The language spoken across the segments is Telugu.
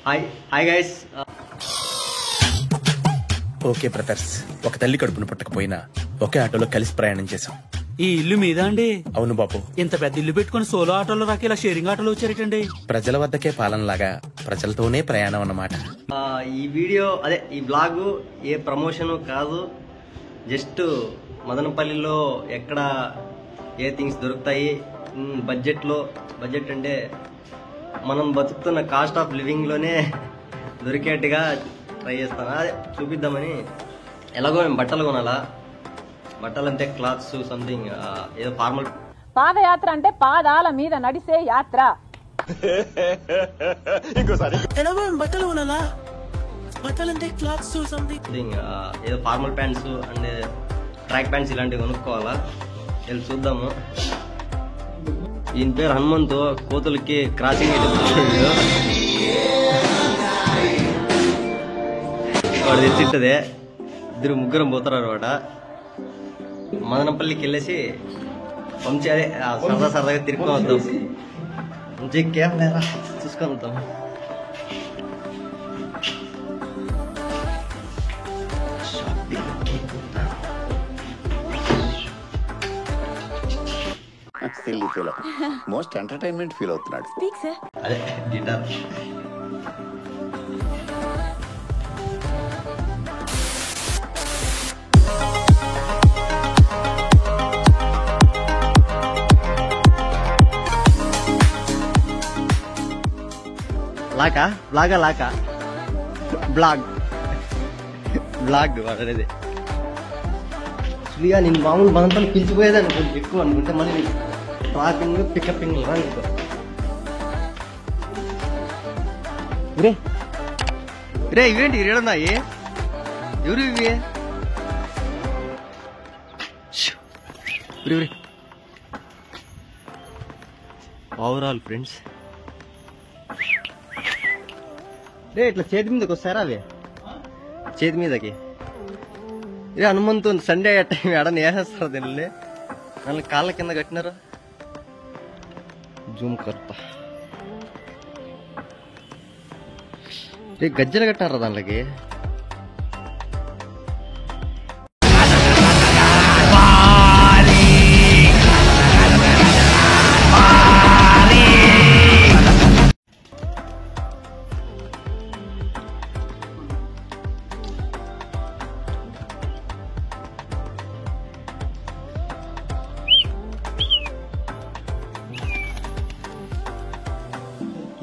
Hi guys. ఓకే బ్రదర్స్, ఒక తల్లి కడుపును పుట్టకపోయినా ఒకే ఆటోలో కలిసి ప్రయాణం చేశాం. ఈ ఇల్లు మీదా అండి? అవును బాబు. ఇంత పెద్ద ఇల్లు పెట్టుకుని సోలో ఆటోలో రాక ఇలా షేరింగ్ ఆటోలో వచ్చారేటండి? ప్రజల వద్దకే పాలనలాగా ప్రజలతోనే ప్రయాణం అన్నమాట. ఈ వీడియో అదే ఈ బ్లాగు ఏ ప్రమోషన్ కాదు, జస్ట్ మదనపల్లిలో ఎక్కడ ఏ థింగ్స్ దొరుకుతాయి బడ్జెట్ అంటే మనం బతుకుతున్న కాస్ట్ ఆఫ్ లివింగ్లోనే దొరికేట్టుగా ట్రై చేస్తాను. అదే చూపిద్దామని. ఎలాగో మేము బట్టలు కొనాలా, బట్టలు అంటే క్లాత్స్ సంథింగ్ ఏదో ఫార్మల్. పాదయాత్ర అంటే పాదాల మీద నడిసే యాత్ర. ఎలాగో బట్టలు కొనాలా, బట్టలు అంటే క్లాత్స్ సంథింగ్ ఏదో formal pants and track pants ఇలాంటివి కొనుక్కోవాలా. వెళ్ళి చూద్దాము. ఈయన పేరు హనుమంతు. కోతులకి క్రాసింగ్ వాడు తెచ్చిట్టదే. ముగ్గురం పోతారు అనమాట. మదనపల్లికి వెళ్ళేసి పంచి అదే సరదాగా తిరుక్కొని వద్దాం. మంచి కేఫ్ లేదా చూసుకొని వద్దాం. మోస్ట్ ఎంటర్టైన్మెంట్ ఫీల్ అవుతున్నాడు. అదే గిటార్. లాకా బ్లాగ్ వాడేది. నేను మామూలు మనంతా పిలిచిపోయేదాన్ని కొంచెం ఎక్కువ అనుకుంటే మళ్ళీ ట్రాకింగ్ పికప్పింగ్ అనుకో. రే ఇవేంటి ఇరేడున్నాయి? ఎవరు ఇవి? ఓవరాల్ ఫ్రెండ్స్ రే ఇట్లా చేతి మీదకి వస్తారా అవి? చేతి మీదకి రే హనుమంతు సండే టైం ఎడని వేసేస్తారు దీనిని. దాని కాళ్ళ కింద కట్టినారు. జూమ్ కర్తా రే గజ్జలు కట్టినారా దాంట్లోకి?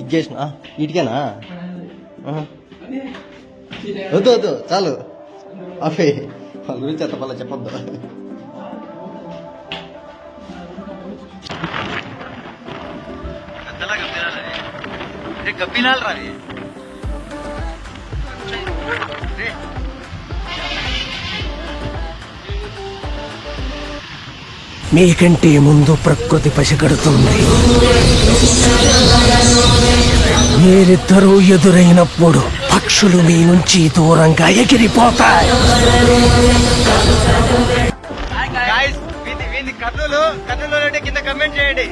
ఇచ్చేసిన ఇటుకేనా? వద్దు చాలు. అఫే వాళ్ళ గురించి అంత మళ్ళీ చెప్పొద్దు. కప్పినాలు రావి. మీకంటే ముందు ప్రకృతి పసిగడుతుంది. మీరిద్దరూ ఎదురైనప్పుడు పక్షులు మీ నుంచి దూరంగా ఎగిరిపోతాయి. కర్నూలు కింద కమెంట్ చేయండి.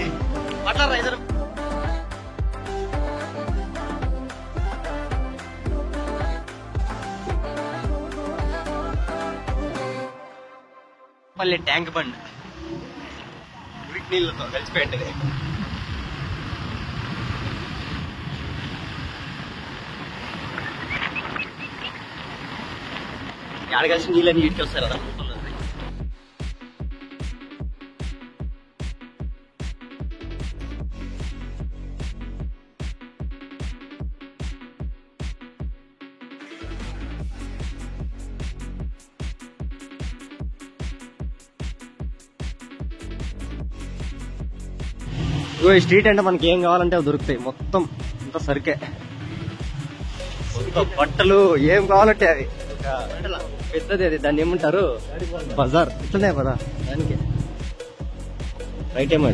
మళ్ళీ ట్యాంక్ బండ్ నీళ్ళతో కలిసిపోయింది. ఎక్కడ కలిసి నీళ్ళని నీటికి వస్తారు కదా. ఈ స్ట్రీట్ అంటే మనకి ఏం కావాలంటే అవి దొరుకుతాయి. మొత్తం అంతా సరికే, బట్టలు ఏం కావాలంటే అవి. పెద్దది అది, దాన్ని ఏమంటారు? బజార్. ఇట్లనే కదా దానికి. రైట్ ఏమో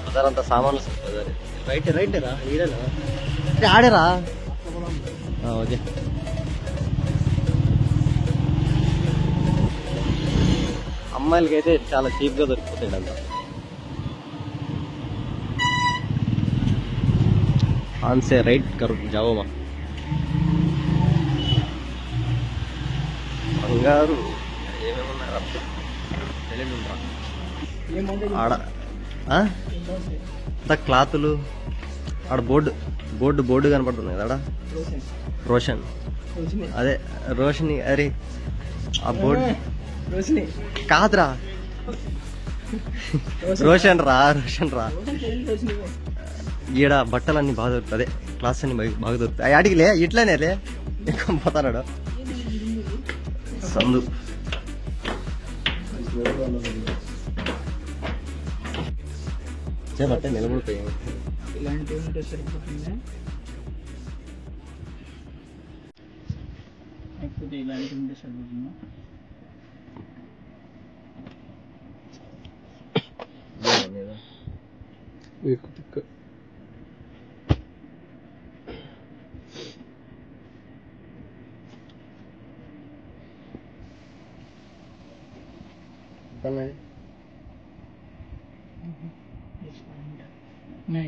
బజార్ అంతా సామాన్లు బజార్. రైటేరా ఈడేనా? ఆడేరా ఓకే. అమ్మాయిలకి అయితే చాలా చీప్ గా దొరికిపోతాయి అంతా. ఆన్ సే రైట్ కరు జావోమా బంగారు ఆడ అంత క్లాతులు ఆడ బోర్డు కనపడుతుంది కదా ఆడ రోషన్ అదే రోషని అరే ఆ బోర్డు కాదురా రోషన్ రా ఈడ బట్టలన్నీ బాగా దొరుకుతాయి అదే క్లాస్ అన్ని బాగా దొరుకుతాయి అడిగిలే ఇట్లానే లే ఎక్కువ పోతాడు సందు బట్ట నిలబడిపోయాయి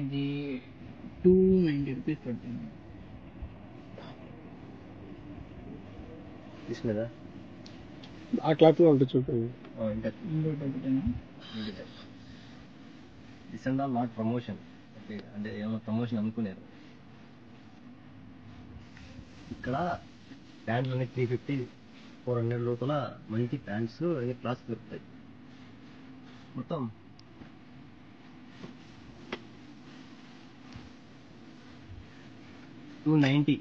ఇది 290 రూపీస్ పడుతుంది తీసుకునేదా ఆ క్లాత్ ఉంటుంది చూడండి. This and all not promotion అంటే ఏమో ప్రమోషన్ అనుకునేది ఇక్కడ ప్యాంట్లు అన్ని 350 400 లోపల మంచి ప్యాంట్స్ క్లాస్ దొరుకుతాయి మొత్తం 290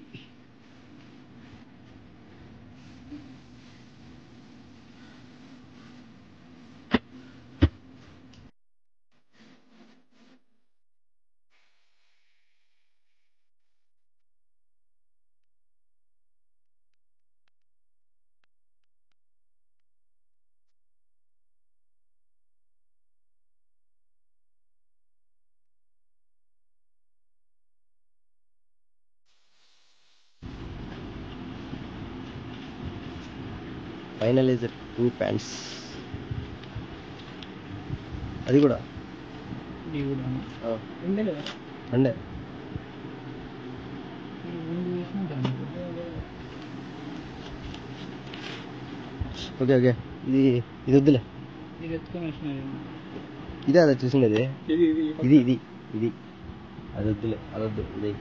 ఫైనలైజర్ 2 ప్యాంట్స్ అది కూడా అండే ఓకే ఓకే ఇది వద్దులే ఇదే అదే చూసిండేది ఇది అది వద్దులే అదొద్దు ఇది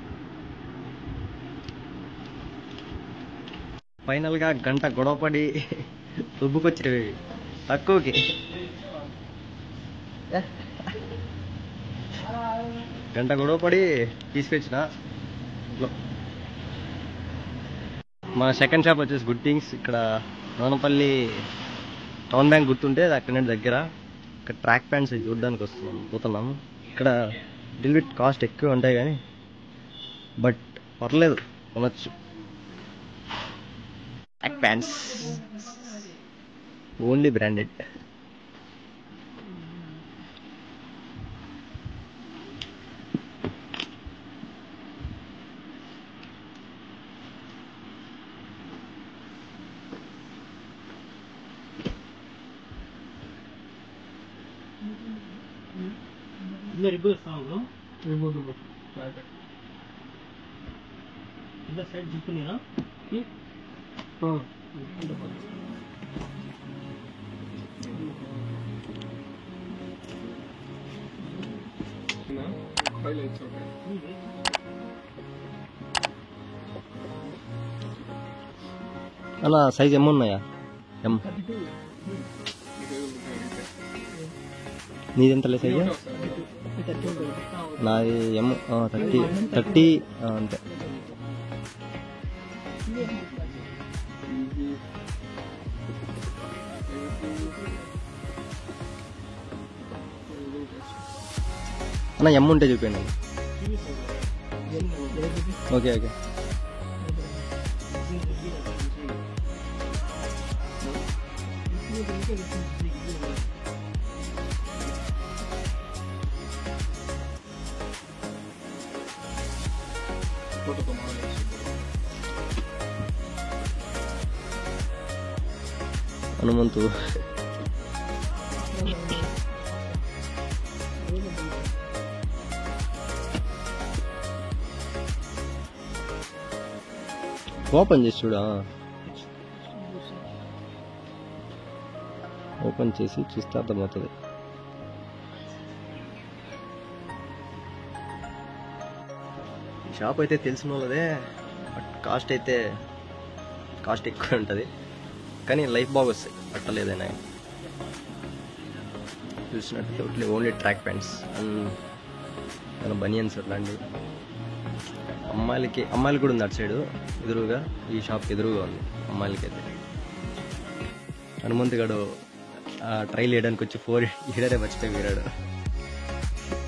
ఫైనల్గా గంట గొడవపడి దుబ్బుకొచ్చేవి తక్కువకి గంట గొడవపడి తీసుకొచ్చిన మా సెకండ్ షాప్ వచ్చేసి గుడ్ థింగ్స్ ఇక్కడ నోనపల్లి టౌన్ బ్యాంక్ గుర్తుంటే అక్కడ దగ్గర ఇక్కడ ట్రాక్ ప్యాంట్స్ చూడడానికి పోతున్నాము ఇక్కడ లిటిల్ కాస్ట్ ఎక్కువ ఉంటాయి కానీ బట్ పర్లేదు కొనొచ్చు track pants only branded side చూపునేనా అలా సైజ్ ఎమ్ ఉన్నాయా ఎమ్ నీదెంతలే సైజు నాది ఎమ్ 30 అంతే అన్న ఎమ్ ఉంటే చూపించండి ఓకే ఓకే హనుమంతు ఓపెన్ చేసి చూడా, ఓపెన్ చేసి చూస్తే అర్థమవుతుంది. షాప్ అయితే తెలిసిన వాళ్ళదే, బట్ కాస్ట్ ఎక్కువ ఉంటుంది, కానీ లైఫ్ బాగా వస్తాయి బట్టలు ఏదైనా. చూసినట్టు only track pants and banians అట్లాంటివి. అమ్మాయిలకి కూడా ఉంది అటు సైడు ఎదురుగా, ఈ షాప్ ఎదురుగా ఉంది అమ్మాయిలకి అయితే. హనుమంత్ గడు ట్రైల్ వేయడానికి వచ్చి 4 ఈడరే మర్చిపోయి వీరాడు,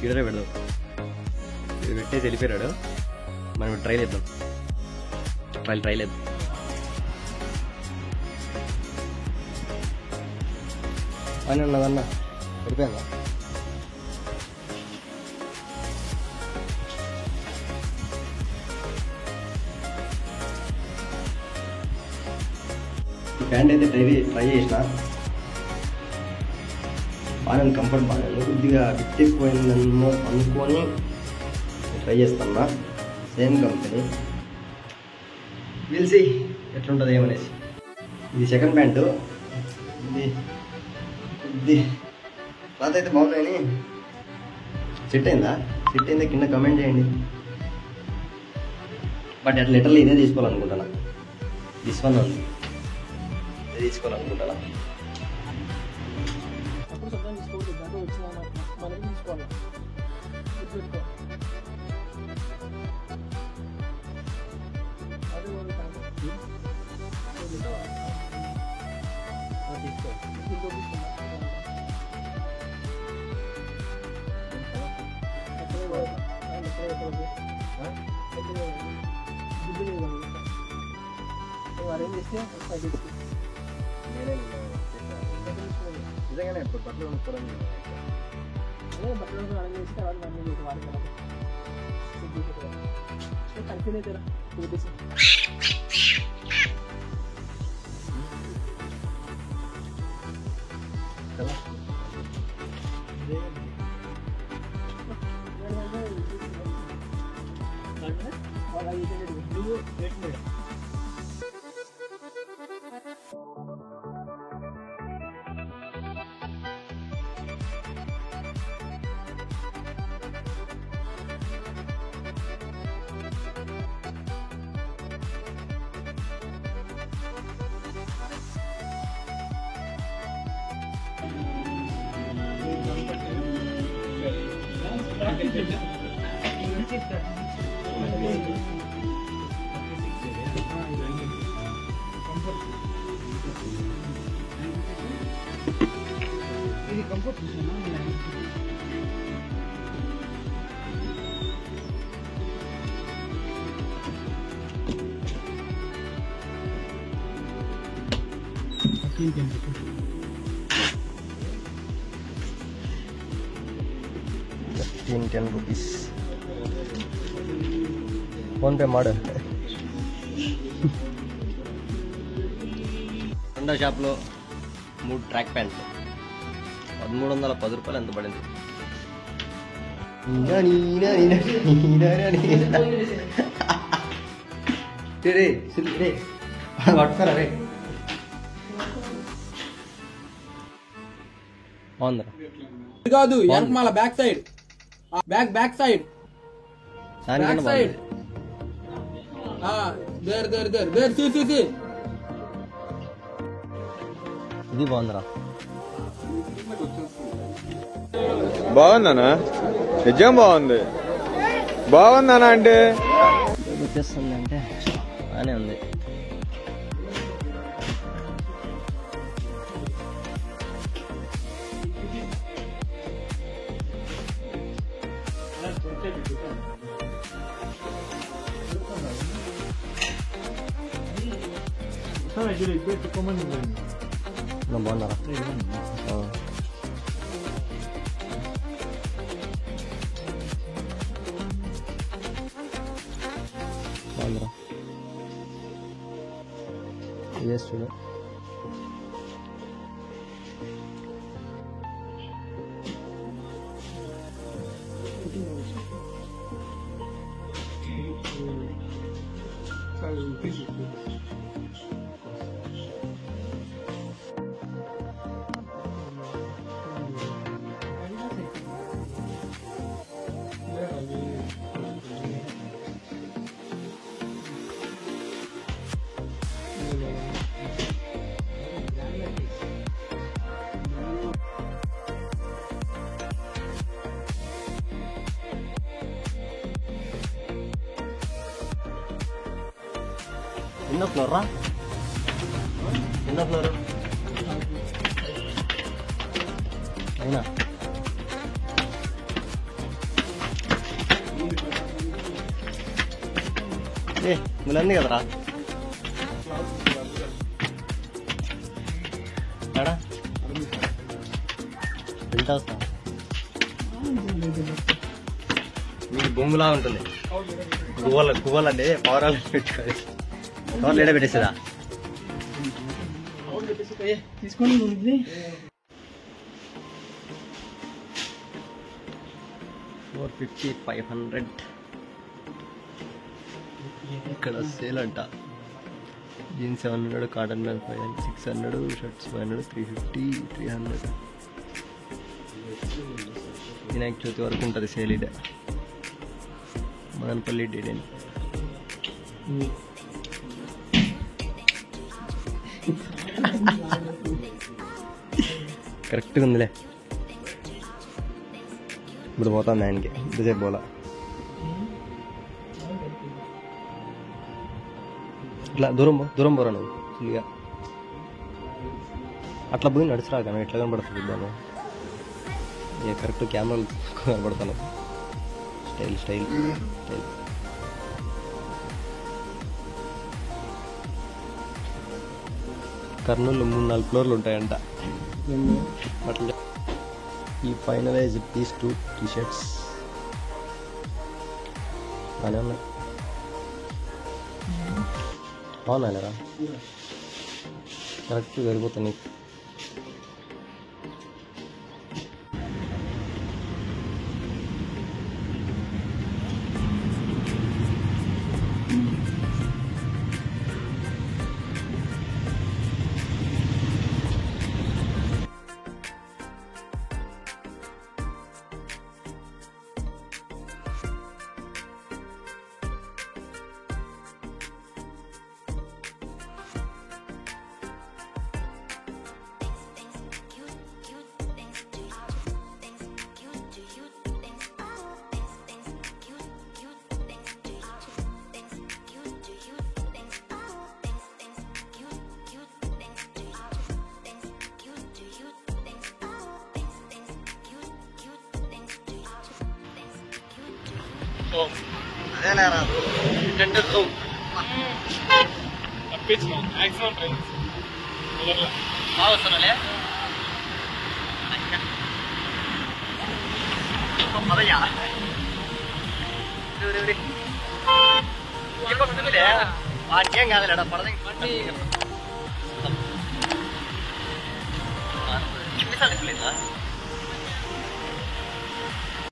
ఈడరే పెడదాం ఇది పెట్టేసి వెళ్ళిపోయాడు. మనం ట్రైల్ వేద్దాం, ట్రైల్ వేద్దాం. అని ఉన్నదన్న సరిపోయిందా? ఈ ప్యాంట్ అయితే ట్రై చేసిన, బాగా కంఫర్ట్ బాగా, కొద్దిగా బిట్టెక్కుపోయిందన్నో అనుకొని ట్రై చేస్తున్నా. సేమ్ కంపెనీ, పిలిచి ఎట్లుంటుంది ఏమనేసి. ఇది సెకండ్ ప్యాంటు, ఇది క్లాత్ అయితే బాగున్నాయని. సెట్ అయిందా కింద కమెంట్ చేయండి. బట్ అట్లా లిటర్లీ ఇదే తీసుకోవాలనుకుంటున్నా, దిస్ వన్ ఉంది, ఇదే తీసుకోవాలనుకుంటున్నా. నిజంగానే ఇప్పుడు బట్టలు కొనుక్కోవడం ఇది కంఫర్ట్ ₹10 ఫోన్ పే మాడు. రెండో షాప్లో 3 ట్రాక్ ప్యాంట్లు ₹1310 ఎంత పడింది. పట్టుకోరా రే, బాగుందిరా. కాదు మళ్ళీ బ్యాక్ సైడ్, బ్యాక్ సైడ్ దానికన్నా బాగుంది. ఇది బాగుందిరా. బాగుందనా? నిజం బాగుంది. బాగుందనా అంటే వచ్చేస్తుంది అంటే బాగానే ఉంది. బాగున్నారా? బాగుందిరా. ఇదే చూడు. ఎన్నో ఫ్లోర్ రా, ఎన్నో ఫ్లోర్ అయినా ములంది కదరా ఎడా పెంట్ హౌస్ మీకు బొంగులా ఉంటుంది. గువ్వలు అంటే పవర్ హౌస్ పెట్టుకోవాలి. పవర్ లేడా పెట్టేస్తుందా? తీసుకోండి. 450, 500 ఇక్కడ సేల్ అంట. Jeans 700, cotton bag 500, 600, shirts 500, 350, 300. Vinayaka Chavithi వరకు ఉంటుంది సేల్. ఇదే మదనపల్లి డీడేని. కరెక్ట్గా ఉందిలే. ఇప్పుడు పోతాను ఆయనకి, ఇంతసేపు పోలా. ఇట్లా దూరం పోరా నువ్వు ఫుల్గా. అట్లా పోయి నడుచురా కానీ ఎట్లా కనబడుతుంది ఇద్దాము. ఇక కరెక్ట్ కెమెరాలు కనబడతాను. స్టైల్ కర్నూలు 3-4 ఫ్లోర్లు ఉంటాయంట. అట్లా ఈ ఫైనలైజ్ పీస్ 2 టీ-షర్ట్స్ బాగానే ఉన్నాయి. బాగున్నాయిరా, కరెక్ట్ సరిపోతుంది నీకు. అదేనా రాదు వస్తున్నాలే. వాటికేం కాదులేడా పడదా.